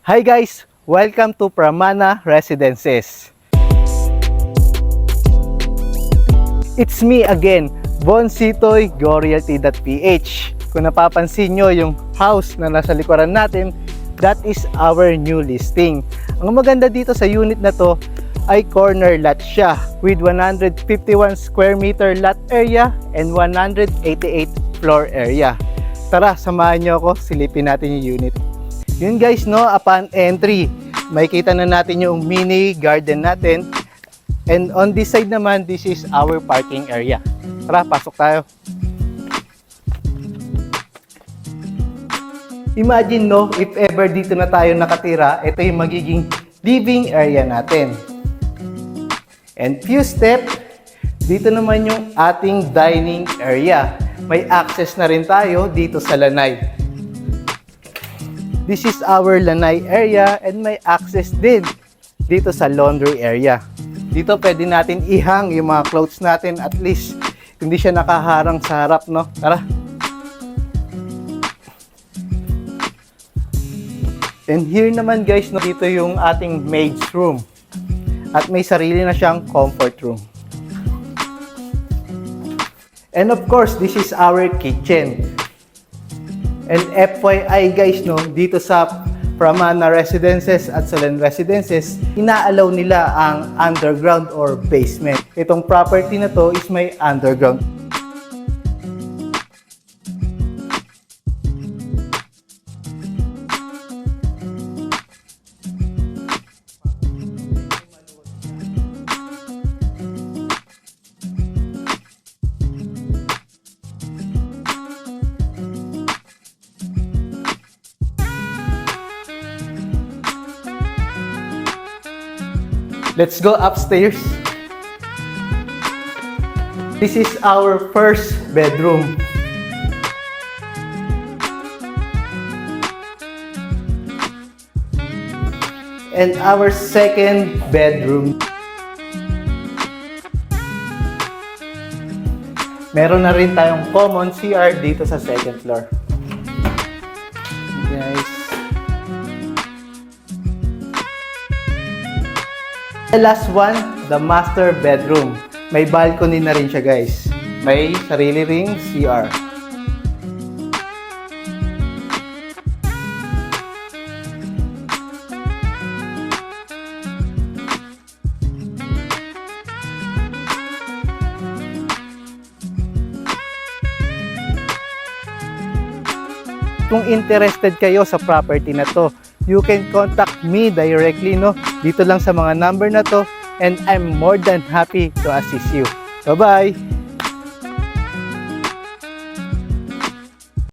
Hi guys! Welcome to Pramana Residences. It's me again, Bonsitoy, GoRealty.ph. Kung napapansin nyo yung house na nasa likuran natin, that is our new listing. Ang maganda dito sa unit na to ay corner lot siya with 151 square meter lot area and 188 floor area. Tara, samahan nyo ako, silipin natin yung unit. Yun guys, no, upon entry, makikita na natin yung mini garden natin. And on this side naman, this is our parking area. Tara, pasok tayo. Imagine, no, if ever dito na tayo nakatira, ito yung magiging living area natin. And few step, dito naman yung ating dining area. May access na rin tayo dito sa lanay. This is our lanay area and may access din dito sa laundry area. Dito pwede natin ihang yung mga clothes natin, at least hindi siya nakaharang sa harap, no? Tara. And here naman guys, no, dito yung ating maid's room. At may sarili na siyang comfort room. And of course, this is our kitchen. And FYI guys, no, dito sa Pramana Residences at Solen Residences, inaalaw nila ang underground or basement. Itong property na to is may underground. Let's go upstairs. This is our first bedroom. And our second bedroom. Meron na rin tayong common CR dito sa second floor. Guys. The last one, the master bedroom. May balcony na rin siya guys. May sarili ring CR. Kung interested kayo sa property na to, you can contact me directly, no? Dito lang sa mga number na to, and I'm more than happy to assist you. Bye-bye!